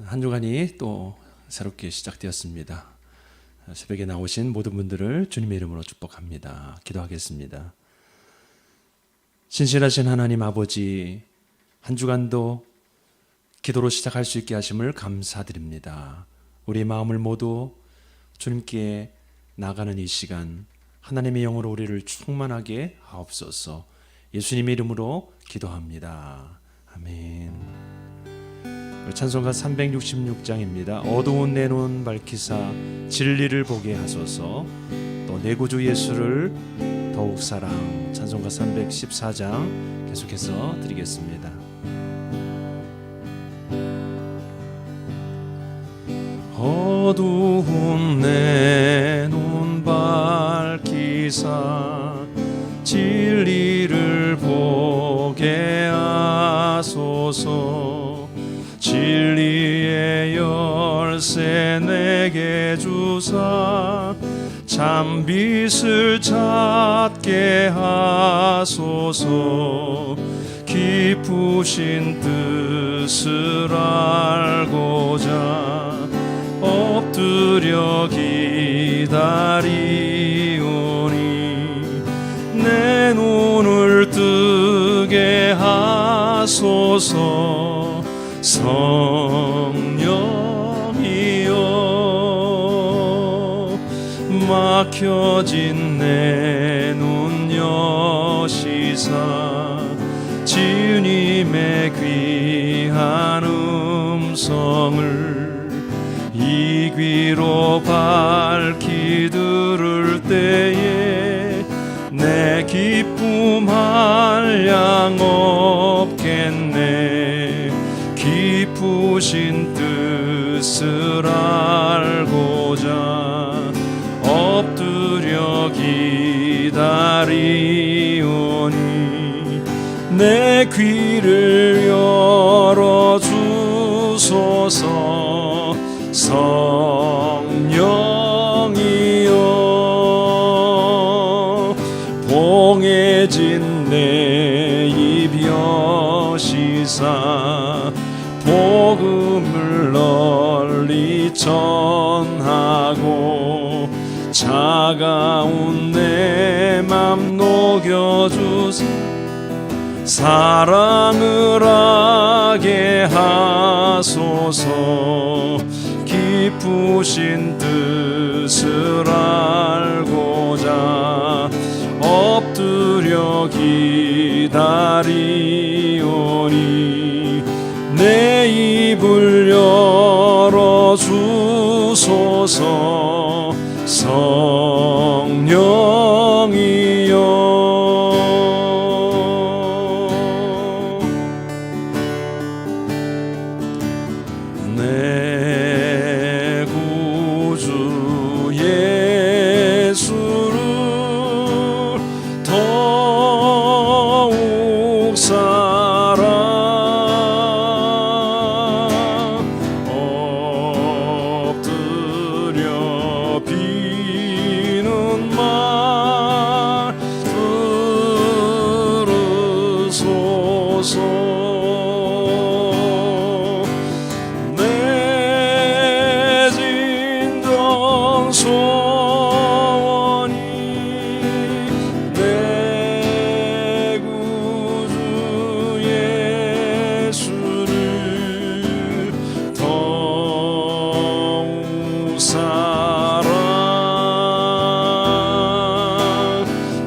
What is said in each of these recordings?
한 주간이 또 새롭게 시작되었습니다. 새벽에 나오신 모든 분들을 주님의 이름으로 축복합니다. 기도하겠습니다. 신실하신 하나님 아버지, 한 주간도 기도로 시작할 수 있게 하심을 감사드립니다. 우리 마음을 모두 주님께 나가는 이 시간, 하나님의 영으로 우리를 충만하게 하옵소서. 예수님의 이름으로 기도합니다. 아멘. 찬송가 366장입니다. 어두운 내 눈 밝히사 진리를 보게 하소서. 또 내 구주 예수를 더욱 사랑. 찬송가 314장 계속해서 드리겠습니다. 어두운 내 눈 밝히사 진리를 보게 하소서. 진리의 열쇠 내게 주사 참빛을 찾게 하소서. 깊으신 뜻을 알고자 엎드려 기다리오니 내 눈을 뜨게 하소서. 성령이여 막혀진 내 눈 여시사 주님의 귀한 음성을 이 귀로 밝히 들을 때에 내 기쁨 한량 없겠네. 깊으신 뜻을 알고자 엎드려 기다리오니 내 귀를 열어주소서. 성령이여 봉해진 내 입 여시사 복음을 널리 전하고 차가운 내 맘 녹여주세. 사랑을 하게 하소서. 깊으신 뜻을 알고자 엎드려 기다리오니 내 입을 열어주소서. 성령이여 내 구주 예수를 더욱 사랑. 엎드려 비는 말 들으소서. 소원이 내 구주 예수를 더욱 사랑.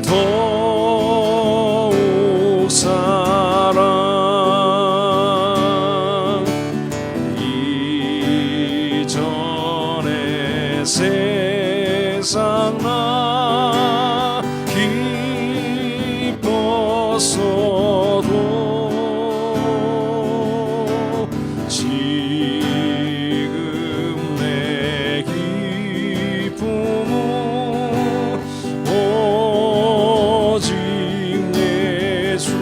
더욱 사랑. 이전에 세상 나 기뻤어도 지금 내 기쁨은 오직 예수.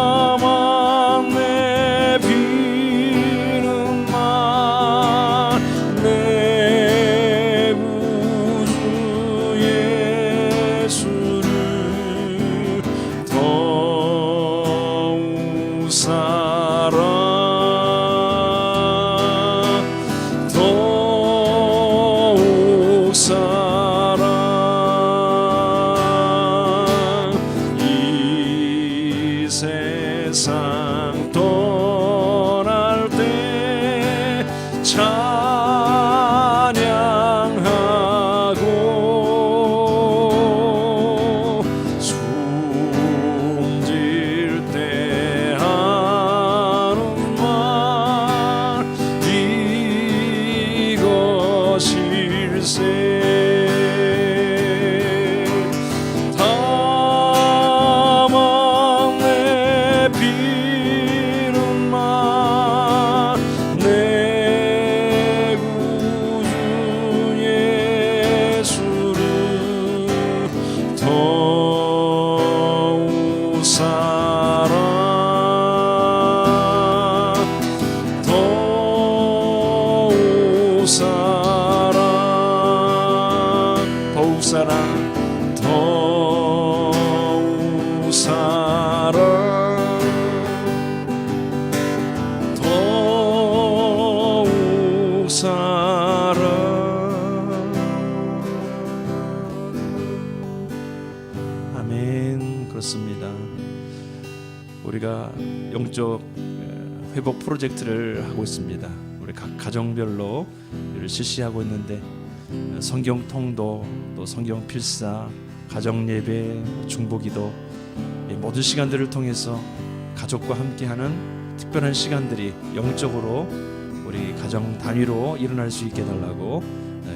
다만 내 비는 말 내 구주 사랑 더욱 사랑 더욱 사랑 아멘. 그렇습니다. 우리가 영적 회복 프로젝트를 하고 있습니다. 우리 각 가정별로 이를 실시하고 있는데 성경 통도, 또 성경 필사, 가정 예배, 중보기도 이 모든 시간들을 통해서 가족과 함께하는 특별한 시간들이 영적으로 우리 가정 단위로 일어날 수 있게 해달라고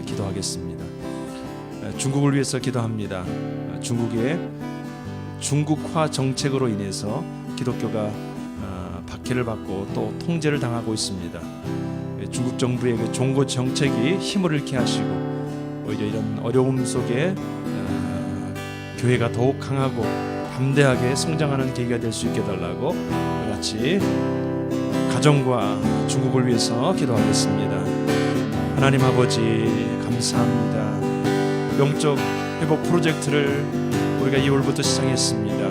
기도하겠습니다. 중국을 위해서 기도합니다. 중국의 중국화 정책으로 인해서 기독교가 박해를 받고 또 통제를 당하고 있습니다. 중국 정부의 그 종고 정책이 힘을 잃게 하시고 오히려 이런 어려움 속에 교회가 더욱 강하고 담대하게 성장하는 계기가 될 수 있게 해달라고 같이 가정과 중국을 위해서 기도하겠습니다. 하나님 아버지 감사합니다. 영적 회복 프로젝트를 우리가 2월부터 시작했습니다.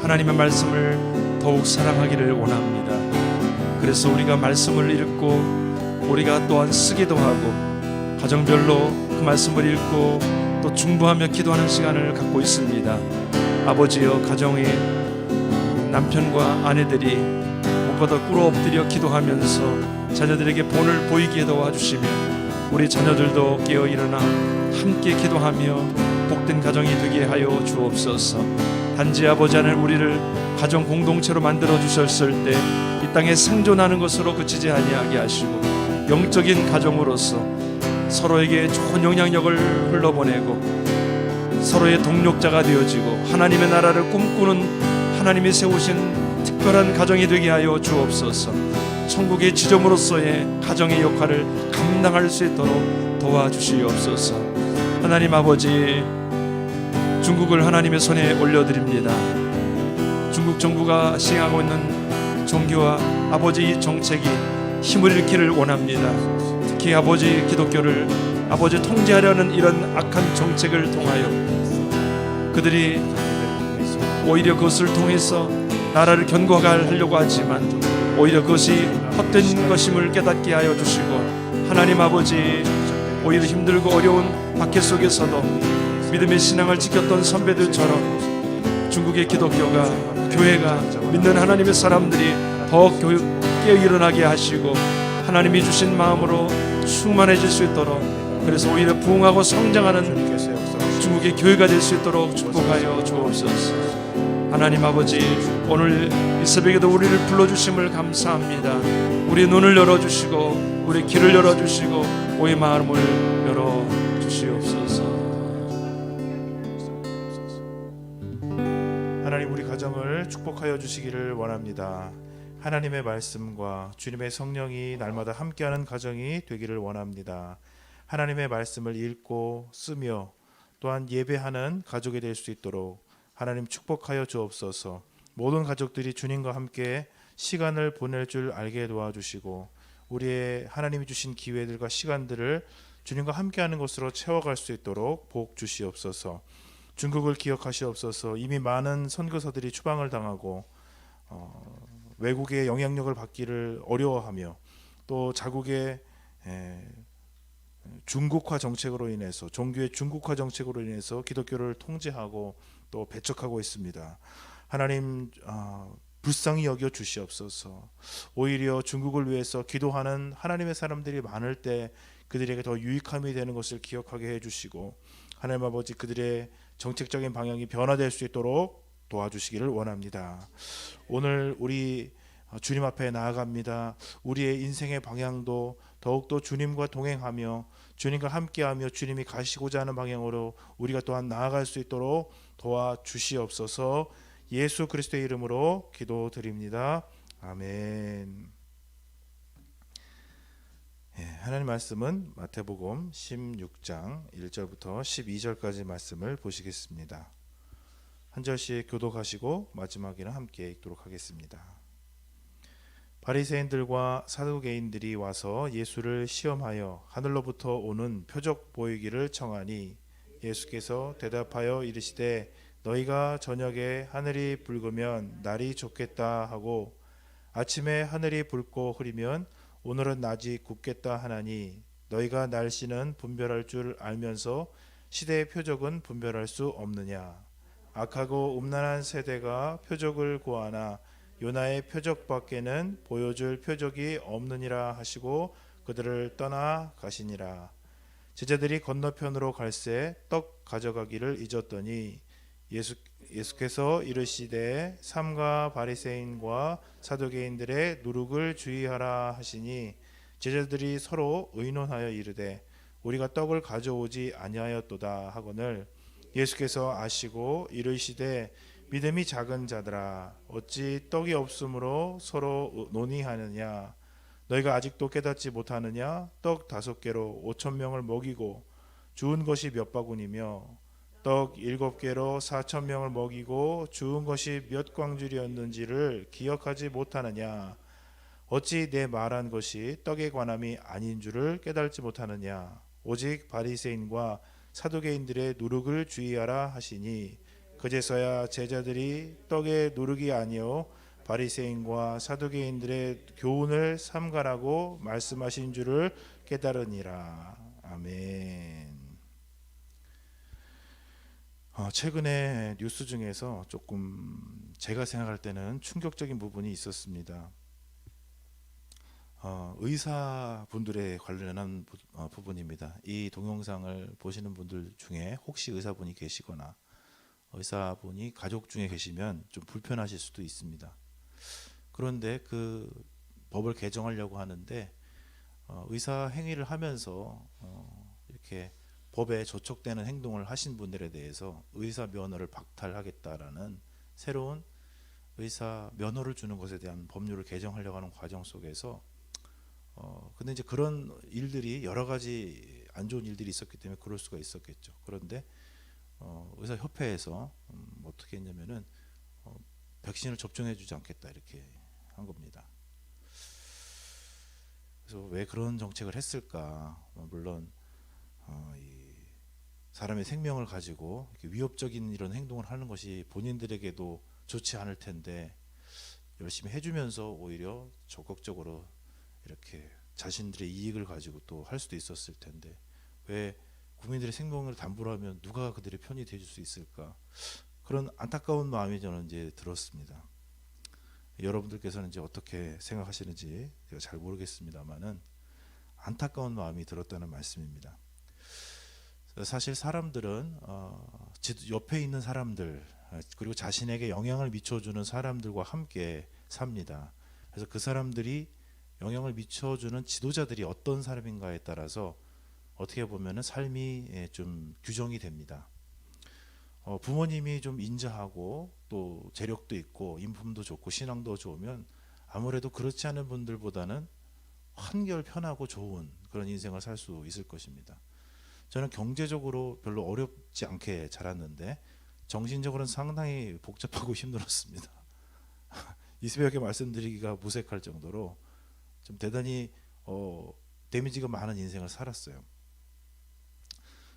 하나님의 말씀을 더욱 사랑하기를 원합니다. 그래서 우리가 말씀을 읽고 우리가 또한 쓰기도 하고 가정별로 그 말씀을 읽고 또 중보하며 기도하는 시간을 갖고 있습니다. 아버지여, 가정의 남편과 아내들이 무엇보다 꿇어 엎드려 기도하면서 자녀들에게 본을 보이게 도와주시며 우리 자녀들도 깨어 일어나 함께 기도하며 복된 가정이 되게 하여 주옵소서. 단지 아버지 하늘 우리를 가정 공동체로 만들어 주셨을 때 이 땅에 생존하는 것으로 그치지 아니하게 하시고 영적인 가정으로서 서로에게 좋은 영향력을 흘러보내고 서로의 동력자가 되어지고 하나님의 나라를 꿈꾸는 하나님이 세우신 특별한 가정이 되게 하여 주옵소서. 천국의 지점으로서의 가정의 역할을 감당할 수 있도록 도와주시옵소서. 하나님 아버지, 중국을 하나님의 손에 올려드립니다. 중국 정부가 시행하고 있는 종교와 아버지 이 정책이 힘을 잃기를 원합니다. 특히 아버지 기독교를 아버지 통제하려는 이런 악한 정책을 통하여 그들이 오히려 그것을 통해서 나라를 견고하려고 하지만 오히려 그것이 헛된 것임을 깨닫게 하여 주시고 하나님 아버지, 오히려 힘들고 어려운 박해 속에서도 믿음의 신앙을 지켰던 선배들처럼 중국의 기독교가, 교회가, 믿는 하나님의 사람들이 더 깨어 일어나게 하시고 하나님이 주신 마음으로 충만해질 수 있도록, 그래서 오히려 부흥하고 성장하는 중국의 교회가 될 수 있도록 축복하여 주옵소서. 하나님 아버지, 오늘 이 새벽에도 우리를 불러주심을 감사합니다. 우리 눈을 열어주시고 우리 귀를 열어주시고 우리 마음을 열어주시옵소서. 하나님, 우리 가정을 축복하여 주시기를 원합니다. 하나님의 말씀과 주님의 성령이 날마다 함께하는 가정이 되기를 원합니다. 하나님의 말씀을 읽고 쓰며 또한 예배하는 가족이 될 수 있도록 하나님 축복하여 주옵소서. 모든 가족들이 주님과 함께 시간을 보낼 줄 알게 도와주시고 우리의 하나님이 주신 기회들과 시간들을 주님과 함께하는 것으로 채워갈 수 있도록 복 주시옵소서. 중국을 기억하시옵소서. 이미 많은 선교사들이 추방을 당하고 외국의 영향력을 받기를 어려워하며 또 자국의 중국화 정책으로 인해서, 종교의 중국화 정책으로 인해서 기독교를 통제하고 또 배척하고 있습니다. 하나님, 불쌍히 여겨 주시옵소서. 오히려 중국을 위해서 기도하는 하나님의 사람들이 많을 때 그들에게 더 유익함이 되는 것을 기억하게 해주시고 하나님 아버지, 그들의 정책적인 방향이 변화될 수 있도록 도와주시기를 원합니다. 오늘 우리 주님 앞에 나아갑니다. 우리의 인생의 방향도 더욱더 주님과 동행하며 주님과 함께하며 주님이 가시고자 하는 방향으로 우리가 또한 나아갈 수 있도록 도와주시옵소서. 예수 그리스도의 이름으로 기도드립니다. 아멘. 하나님 말씀은 마태복음 16장 1절부터 12절까지 말씀을 보시겠습니다. 한 절씩 교독하시고 마지막에는 함께 읽도록 하겠습니다. 바리새인들과 사두개인들이 와서 예수를 시험하여 하늘로부터 오는 표적 보이기를 청하니 예수께서 대답하여 이르시되 너희가 저녁에 하늘이 붉으면 날이 좋겠다 하고 아침에 하늘이 붉고 흐리면 오늘은 낮이 굽겠다 하나니 너희가 날씨는 분별할 줄 알면서 시대의 표적은 분별할 수 없느냐. 악하고 음란한 세대가 표적을 구하나 요나의 표적밖에는 보여줄 표적이 없느니라 하시고 그들을 떠나 가시니라. 제자들이 건너편으로 갈새 떡 가져가기를 잊었더니 예수께서 이르시되 삼가 바리새인과 사두개인들의 누룩을 주의하라 하시니 제자들이 서로 의논하여 이르되 우리가 떡을 가져오지 아니하였도다 하거늘 예수께서 아시고 이르시되 믿음이 작은 자들아 어찌 떡이 없으므로 서로 논의하느냐 너희가 아직도 깨닫지 못하느냐 떡 5개로 5,000명을 먹이고 주운 것이 몇 바구니며 떡 7개로 4,000명을 먹이고 주운 것이 몇 광줄이었는지를 기억하지 못하느냐 어찌 내 말한 것이 떡에 관함이 아닌 줄을 깨달지 못하느냐 오직 바리새인과 사두개인들의 누룩을 주의하라 하시니 그제서야 제자들이 떡의 누룩이 아니요 바리새인과 사두개인들의 교훈을 삼가라고 말씀하신 줄을 깨달으니라. 아멘. 최근에 뉴스 중에서 조금 제가 생각할 때는 충격적인 부분이 있었습니다. 의사분들에 관련한 부분입니다. 이 동영상을 보시는 분들 중에 혹시 의사분이 계시거나 의사분이 가족 중에 계시면 좀 불편하실 수도 있습니다. 그런데 그 법을 개정하려고 하는데 의사 행위를 하면서 이렇게 법에 저촉되는 행동을 하신 분들에 대해서 의사 면허를 박탈하겠다라는 새로운 의사 면허를 주는 것에 대한 법률을 개정하려고 하는 과정 속에서 근데 이제 그런 일들이 여러 가지 안 좋은 일들이 있었기 때문에 그럴 수가 있었겠죠. 그런데 의사협회에서 어떻게 했냐면은 백신을 접종해주지 않겠다 이렇게 한 겁니다. 그래서 왜 그런 정책을 했을까? 물론 이 사람의 생명을 가지고 위협적인 이런 행동을 하는 것이 본인들에게도 좋지 않을 텐데 열심히 해주면서 오히려 적극적으로 이렇게 자신들의 이익을 가지고 또 할 수도 있었을 텐데 왜 국민들의 생명을 담보로 하면 누가 그들의 편이 돼줄 수 있을까? 그런 안타까운 마음이 저는 이제 들었습니다. 여러분들께서는 이제 어떻게 생각하시는지 제가 잘 모르겠습니다만은 안타까운 마음이 들었다는 말씀입니다. 사실 사람들은 옆에 있는 사람들 그리고 자신에게 영향을 미쳐주는 사람들과 함께 삽니다. 그래서 그 사람들이 영향을 미쳐주는 지도자들이 어떤 사람인가에 따라서 어떻게 보면은 삶이 좀 규정이 됩니다. 부모님이 좀 인자하고 또 재력도 있고 인품도 좋고 신앙도 좋으면 아무래도 그렇지 않은 분들보다는 한결 편하고 좋은 그런 인생을 살 수 있을 것입니다. 저는 경제적으로 별로 어렵지 않게 자랐는데 정신적으로는 상당히 복잡하고 힘들었습니다. 이 새벽에 말씀드리기가 무색할 정도로 좀 대단히 데미지가 많은 인생을 살았어요.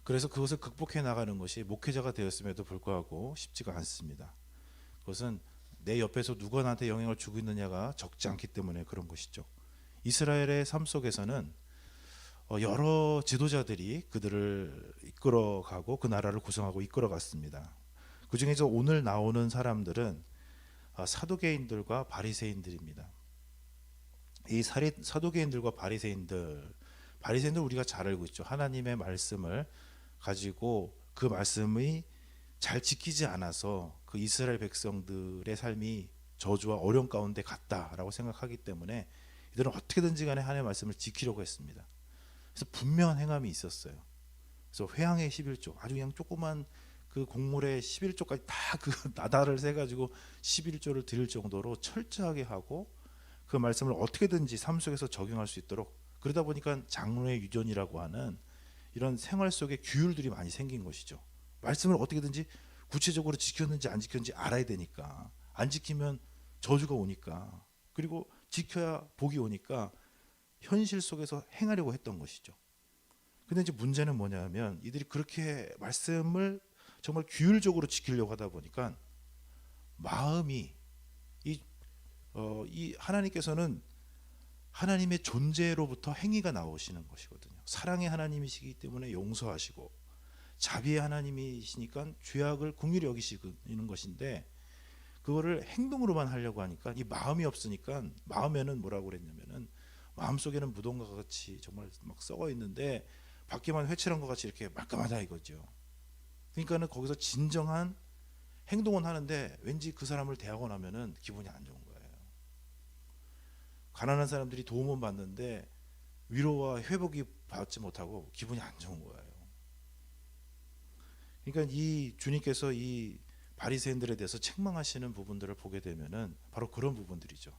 그래서 그것을 극복해 나가는 것이 목회자가 되었음에도 불구하고 쉽지가 않습니다. 그것은 내 옆에서 누가 나한테 영향을 주고 있느냐가 적지 않기 때문에 그런 것이죠. 이스라엘의 삶 속에서는 여러 지도자들이 그들을 이끌어가고 그 나라를 구성하고 이끌어갔습니다. 그 중에서 오늘 나오는 사람들은 사두개인들과 바리새인들입니다. 이 사두개인들과 바리새인들 우리가 잘 알고 있죠. 하나님의 말씀을 가지고 그 말씀이 잘 지키지 않아서 그 이스라엘 백성들의 삶이 저주와 어려움 가운데 갔다라고 생각하기 때문에 이들은 어떻게든지 간에 하나님의 말씀을 지키려고 했습니다. 그래서 분명한 행함이 있었어요. 그래서 회향의 11조 아주 그냥 조그만 그 곡물의 11조까지 다 그 나달을 세 가지고 11조를 드릴 정도로 철저하게 하고 그 말씀을 어떻게든지 삶 속에서 적용할 수 있도록 그러다 보니까 장로의 유전이라고 하는 이런 생활 속에 규율들이 많이 생긴 것이죠. 말씀을 어떻게든지 구체적으로 지켰는지 안 지켰는지 알아야 되니까 안 지키면 저주가 오니까 그리고 지켜야 복이 오니까 현실 속에서 행하려고 했던 것이죠. 근데 이제 문제는 뭐냐면 이들이 그렇게 말씀을 정말 규율적으로 지키려고 하다 보니까 마음이 이 하나님께서는 하나님의 존재로부터 행위가 나오시는 것이거든요. 사랑의 하나님이시기 때문에 용서하시고 자비의 하나님이시니까 죄악을 긍휼히 여기시는 것인데 그거를 행동으로만 하려고 하니까 이 마음이 없으니까 마음에는 뭐라고 그랬냐면은 마음속에는 무덤과 같이 정말 막 썩어 있는데 밖에만 회칠한 것 같이 이렇게 말끔하다 이거죠. 그러니까는 거기서 진정한 행동은 하는데 왠지 그 사람을 대하고 나면은 기분이 안 좋은 거예요. 가난한 사람들이 도움은 받는데 위로와 회복이 받지 못하고 기분이 안 좋은 거예요. 그러니까 이 주님께서 이 바리새인들에 대해서 책망하시는 부분들을 보게 되면은 바로 그런 부분들이죠.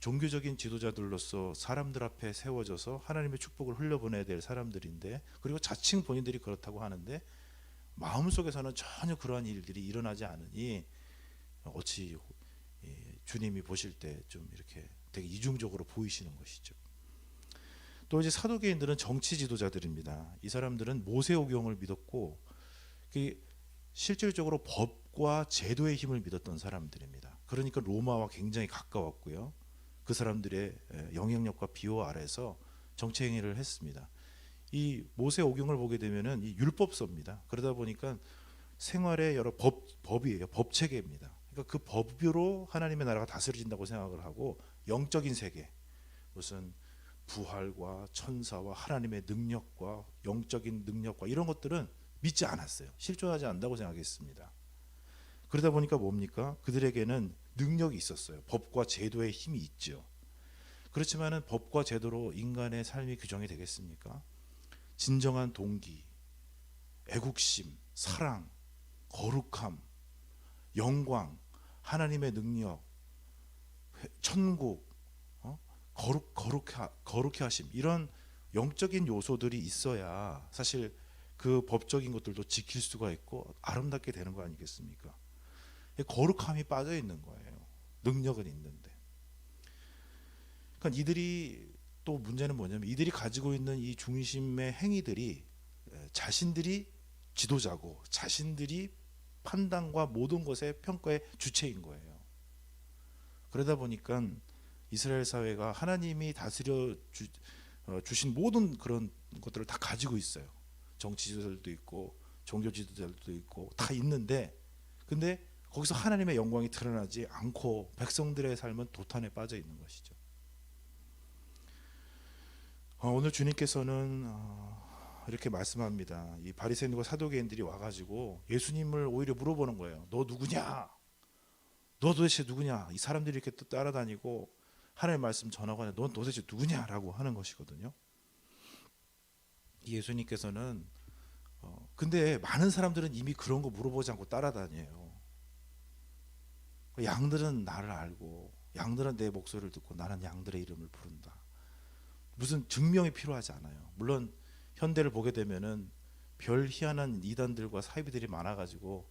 종교적인 지도자들로서 사람들 앞에 세워져서 하나님의 축복을 흘려보내야 될 사람들인데 그리고 자칭 본인들이 그렇다고 하는데 마음속에서는 전혀 그러한 일들이 일어나지 않으니 어찌 주님이 보실 때 좀 이렇게 되게 이중적으로 보이시는 것이죠. 또 이제 사두개인들은 정치 지도자들입니다. 이 사람들은 모세오경을 믿었고 실질적으로 법과 제도의 힘을 믿었던 사람들입니다. 그러니까 로마와 굉장히 가까웠고요. 그 사람들의 영향력과 비호 아래서 정치 행위를 했습니다. 이 모세오경을 보게 되면은 이 율법서입니다. 그러다 보니까 생활의 여러 법이에요. 법 체계입니다. 그러니까 그 법으로 하나님의 나라가 다스려진다고 생각을 하고 영적인 세계, 무슨 부활과 천사와 하나님의 능력과 영적인 능력과 이런 것들은 믿지 않았어요. 실존하지 않는다고 생각했습니다. 그러다 보니까 뭡니까? 그들에게는 능력이 있었어요. 법과 제도의 힘이 있죠. 그렇지만은 법과 제도로 인간의 삶이 규정이 되겠습니까? 진정한 동기, 애국심, 사랑, 거룩함, 영광, 하나님의 능력, 천국, 거룩해 하심 이런 영적인 요소들이 있어야 사실 그 법적인 것들도 지킬 수가 있고 아름답게 되는 거 아니겠습니까? 거룩함이 빠져 있는 거예요. 능력은 있는데. 그러니까 이들이 또 문제는 뭐냐면 이들이 가지고 있는 이 중심의 행위들이 자신들이 지도자고 자신들이 판단과 모든 것의 평가의 주체인 거예요. 그러다 보니까 이스라엘 사회가 하나님이 다스려 주신 모든 그런 것들을 다 가지고 있어요. 정치 지도자들도 있고 종교 지도자들도 있고 다 있는데 근데 거기서 하나님의 영광이 드러나지 않고 백성들의 삶은 도탄에 빠져 있는 것이죠. 오늘 주님께서는 이렇게 말씀합니다. 이 바리새인과 사두개인들이 와가지고 예수님을 오히려 물어보는 거예요. 너 누구냐? 너 도대체 누구냐? 이 사람들이 이렇게 또 따라다니고 하나님의 말씀 전하고 하는데 넌 도대체 누구냐라고 하는 것이거든요. 예수님께서는 근데 많은 사람들은 이미 그런 거 물어보지 않고 따라다녀요. 양들은 나를 알고 양들은 내 목소리를 듣고 나는 양들의 이름을 부른다. 무슨 증명이 필요하지 않아요. 물론 현대를 보게 되면은 별 희한한 이단들과 사이비들이 많아가지고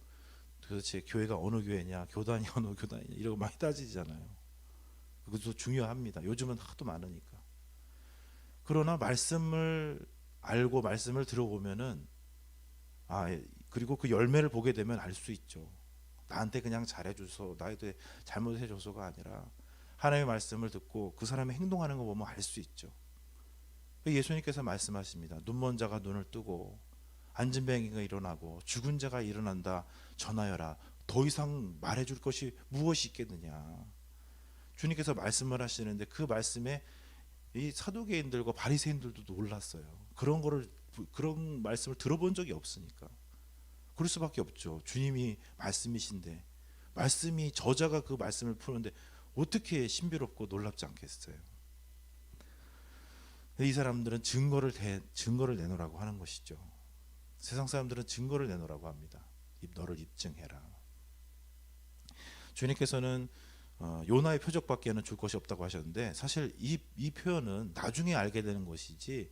도대체 교회가 어느 교회냐, 교단이 어느 교단이냐 이러고 많이 따지잖아요. 그것도 중요합니다. 요즘은 하도 많으니까. 그러나 말씀을 알고 말씀을 들어보면은 그리고 그 열매를 보게 되면 알 수 있죠. 나한테 그냥 잘해줘서 나한테 잘못해줘서가 아니라 하나님의 말씀을 듣고 그 사람이 행동하는 거 보면 알 수 있죠. 예수님께서 말씀하십니다. 눈먼 자가 눈을 뜨고 앉은 뱅이가 일어나고 죽은 자가 일어난다 전하여라. 더 이상 말해줄 것이 무엇이 있겠느냐. 주님께서 말씀을 하시는데 그 말씀에 이 사두개인들과 바리새인들도 놀랐어요. 그런 말씀을 들어본 적이 없으니까. 그럴 수밖에 없죠. 주님이 말씀이신데 말씀이 저자가 그 말씀을 푸는데 어떻게 신비롭고 놀랍지 않겠어요. 이 사람들은 증거를 내놓으라고 하는 것이죠. 세상 사람들은 증거를 내놓으라고 합니다. 너를 입증해라. 주님께서는 요나의 표적밖에는 줄 것이 없다고 하셨는데 사실 이 표현은 나중에 알게 되는 것이지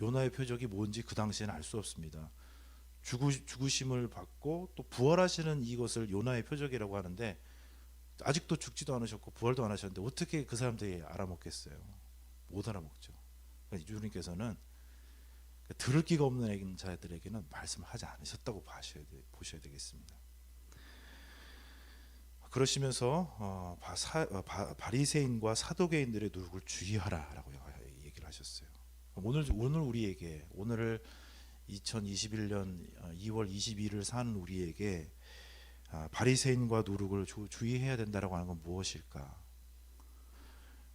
요나의 표적이 뭔지 그 당시에는 알 수 없습니다. 죽으심을 받고 또 부활하시는 이것을 요나의 표적이라고 하는데 아직도 죽지도 않으셨고 부활도 안 하셨는데 어떻게 그 사람들이 알아먹겠어요? 못 알아먹죠. 그러니까 주님께서는 들을 기가 없는 자들에게는 말씀하지 않으셨다고 보셔야 되겠습니다. 그러시면서 바리새인과 사도개인들의 누룩을 주의하라라고 얘기를 하셨어요. 오늘 우리에게, 오늘을 2021년 2월 22일을 사는 우리에게 바리새인과 누룩을 주의해야 된다라고 하는 건 무엇일까?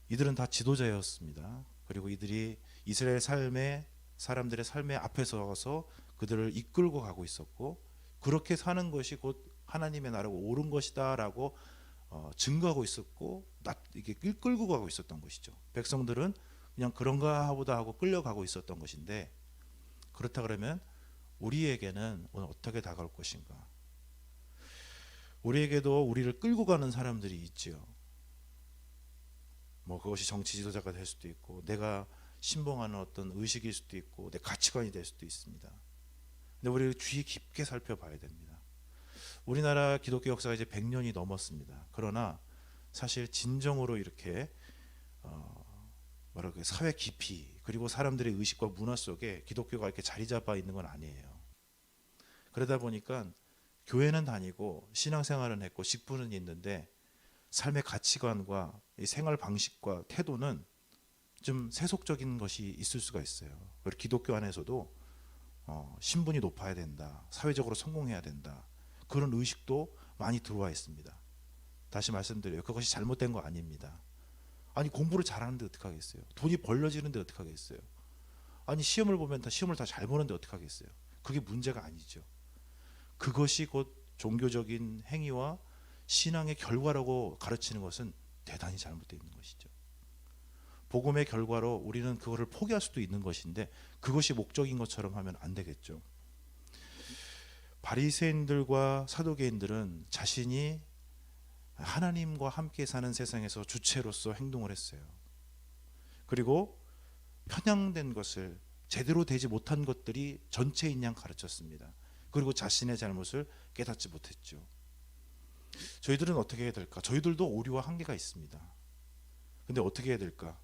이들은 다 지도자였습니다. 그리고 이들이 이스라엘 사람들의 삶의 앞에 서서 그들을 이끌고 가고 있었고, 그렇게 사는 것이 곧 하나님의 나라고 옳은 것이다라고 증거하고 있었고, 이게 끌고 가고 있었던 것이죠. 백성들은 그냥 그런가 하보다 하고 끌려가고 있었던 것인데, 그렇다 그러면 우리에게는 오늘 어떻게 다가올 것인가? 우리에게도 우리를 끌고 가는 사람들이 있지요. 뭐 그것이 정치 지도자가 될 수도 있고, 내가 신봉하는 어떤 의식일 수도 있고, 내 가치관이 될 수도 있습니다. 근데 우리 주의 깊게 살펴봐야 됩니다. 우리나라 기독교 역사가 이제 100년이 넘었습니다. 그러나 사실 진정으로 이렇게 사회 깊이, 그리고 사람들의 의식과 문화 속에 기독교가 이렇게 자리 잡아 있는 건 아니에요. 그러다 보니까 교회는 다니고 신앙생활은 했고 직분은 있는데, 삶의 가치관과 생활 방식과 태도는 좀 세속적인 것이 있을 수가 있어요. 그리고 기독교 안에서도 신분이 높아야 된다, 사회적으로 성공해야 된다, 그런 의식도 많이 들어와 있습니다. 다시 말씀드려요. 그것이 잘못된 거 아닙니다. 아니, 공부를 잘하는데 어떡하겠어요? 돈이 벌려지는데 어떡하겠어요? 아니, 시험을 보면 시험을 다 잘 보는데 어떡하겠어요? 그게 문제가 아니죠. 그것이 곧 종교적인 행위와 신앙의 결과라고 가르치는 것은 대단히 잘못되어 있는 것이죠. 복음의 결과로 우리는 그거를 포기할 수도 있는 것인데, 그것이 목적인 것처럼 하면 안 되겠죠. 바리새인들과 사두개인들은 자신이 하나님과 함께 사는 세상에서 주체로서 행동을 했어요. 그리고 편향된 것을, 제대로 되지 못한 것들이 전체인 양 가르쳤습니다. 그리고 자신의 잘못을 깨닫지 못했죠. 저희들은 어떻게 해야 될까? 저희들도 오류와 한계가 있습니다. 근데 어떻게 해야 될까?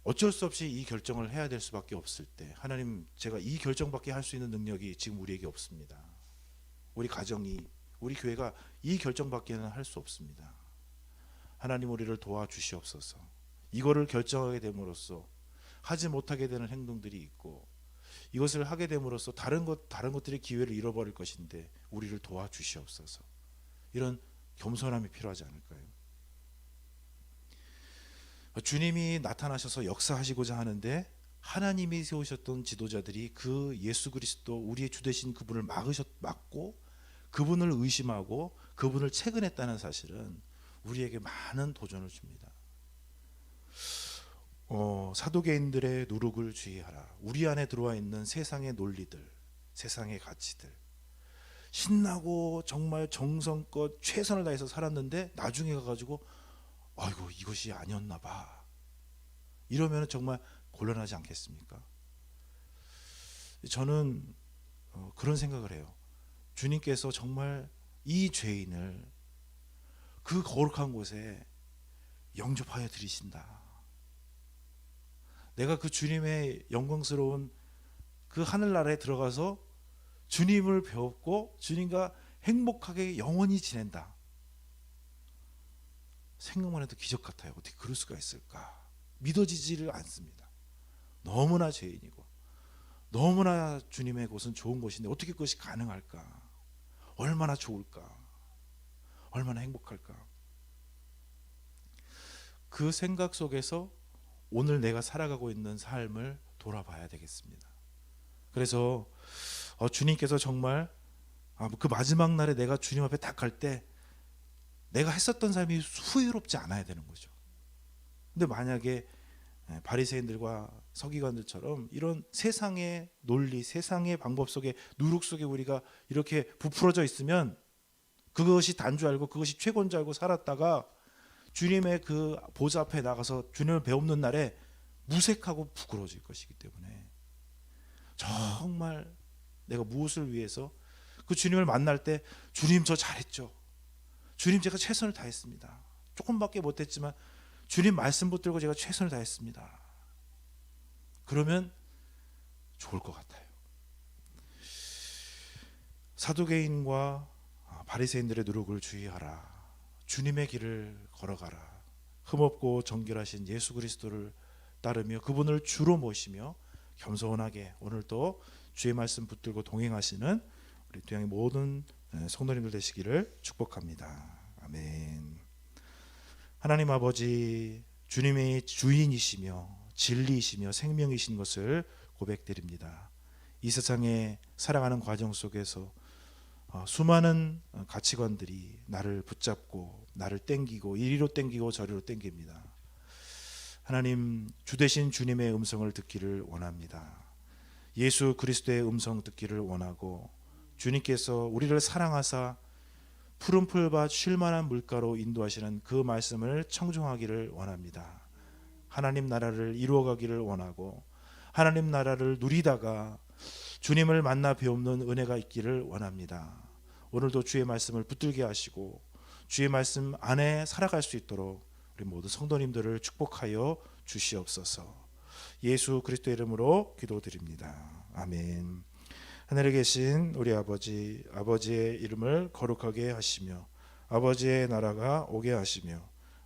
어쩔 수 없이 이 결정을 해야 될 수밖에 없을 때, 하나님, 제가 이 결정밖에 할 수 있는 능력이 지금 우리에게 없습니다. 우리 가정이, 우리 교회가 이 결정밖에는 할 수 없습니다. 하나님, 우리를 도와주시옵소서. 이거를 결정하게 됨으로써 하지 못하게 되는 행동들이 있고, 이것을 하게 됨으로써 다른 것들의 기회를 잃어버릴 것인데 우리를 도와주시옵소서. 이런 겸손함이 필요하지 않을까요? 주님이 나타나셔서 역사하시고자 하는데, 하나님이 세우셨던 지도자들이 그 예수 그리스도, 우리의 주 되신 그분을 막고 그분을 의심하고 그분을 채근했다는 사실은 우리에게 많은 도전을 줍니다. 사도개인들의 누룩을 주의하라. 우리 안에 들어와 있는 세상의 논리들, 세상의 가치들, 신나고 정말 정성껏 최선을 다해서 살았는데 나중에 가가지고 아이고, 이것이 아니었나 봐, 이러면 정말 곤란하지 않겠습니까? 저는 그런 생각을 해요. 주님께서 정말 이 죄인을 그 거룩한 곳에 영접하여 드리신다. 내가 그 주님의 영광스러운 그 하늘나라에 들어가서 주님을 배웠고 주님과 행복하게 영원히 지낸다. 생각만 해도 기적 같아요. 어떻게 그럴 수가 있을까? 믿어지지를 않습니다. 너무나 죄인이고 너무나 주님의 곳은 좋은 곳인데 어떻게 그것이 가능할까? 얼마나 좋을까? 얼마나 행복할까? 그 생각 속에서 오늘 내가 살아가고 있는 삶을 돌아봐야 되겠습니다. 그래서 주님께서 정말 그 마지막 날에 내가 주님 앞에 딱 갈 때 내가 했었던 삶이 후회롭지 않아야 되는 거죠. 근데 만약에 바리새인들과 서기관들처럼 이런 세상의 논리, 세상의 방법 속에, 누룩 속에 우리가 이렇게 부풀어져 있으면 그것이 단줄 알고 그것이 최고인 줄 알고 살았다가 주님의 그 보좌 앞에 나가서 주님을 배우는 날에 무색하고 부끄러워질 것이기 때문에, 정말 내가 무엇을 위해서 그 주님을 만날 때 주님 저 잘했죠, 주님 제가 최선을 다했습니다. 조금밖에 못했지만 주님 말씀 붙들고 제가 최선을 다했습니다. 그러면 좋을 것 같아요. 사두개인과 바리새인들의 누룩을 주의하라. 주님의 길을 걸어가라. 흠없고 정결하신 예수 그리스도를 따르며 그분을 주로 모시며 겸손하게 오늘도 주의 말씀 붙들고 동행하시는 우리 교양의 모든 성도님들 되시기를 축복합니다. 아멘. 하나님 아버지, 주님의 주인이시며 진리이시며 생명이신 것을 고백드립니다. 이 세상에 살아가는 과정 속에서 수많은 가치관들이 나를 붙잡고 나를 땡기고 이리로 땡기고 저리로 땡깁니다. 하나님, 주되신 주님의 음성을 듣기를 원합니다. 예수 그리스도의 음성 듣기를 원하고 주님께서 우리를 사랑하사 푸른 풀밭 쉴만한 물가로 인도하시는 그 말씀을 청종하기를 원합니다. 하나님 나라를 이루어가기를 원하고 하나님 나라를 누리다가 주님을 만나 배우는 은혜가 있기를 원합니다. 오늘도 주의 말씀을 붙들게 하시고 주의 말씀 안에 살아갈 수 있도록 우리 모두 성도님들을 축복하여 주시옵소서. 예수 그리스도의 이름으로 기도드립니다. 아멘. 하늘에 계신 우리 아버지, 아버지의 이름을 거룩하게 하시며 아버지의 나라가 오게 하시며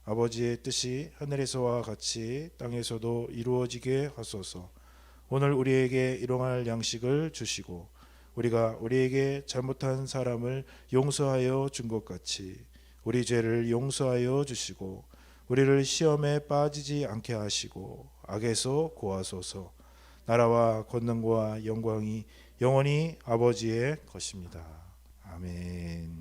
아버지의 뜻이 하늘에서와 같이 땅에서도 이루어지게 하소서. 오늘 우리에게 일용할 양식을 주시고 우리가 우리에게 잘못한 사람을 용서하여 준 것 같이 우리 죄를 용서하여 주시고 우리를 시험에 빠지지 않게 하시고 악에서 구하소서. 나라와 권능과 영광이 영원히 아버지의 것입니다. 아멘.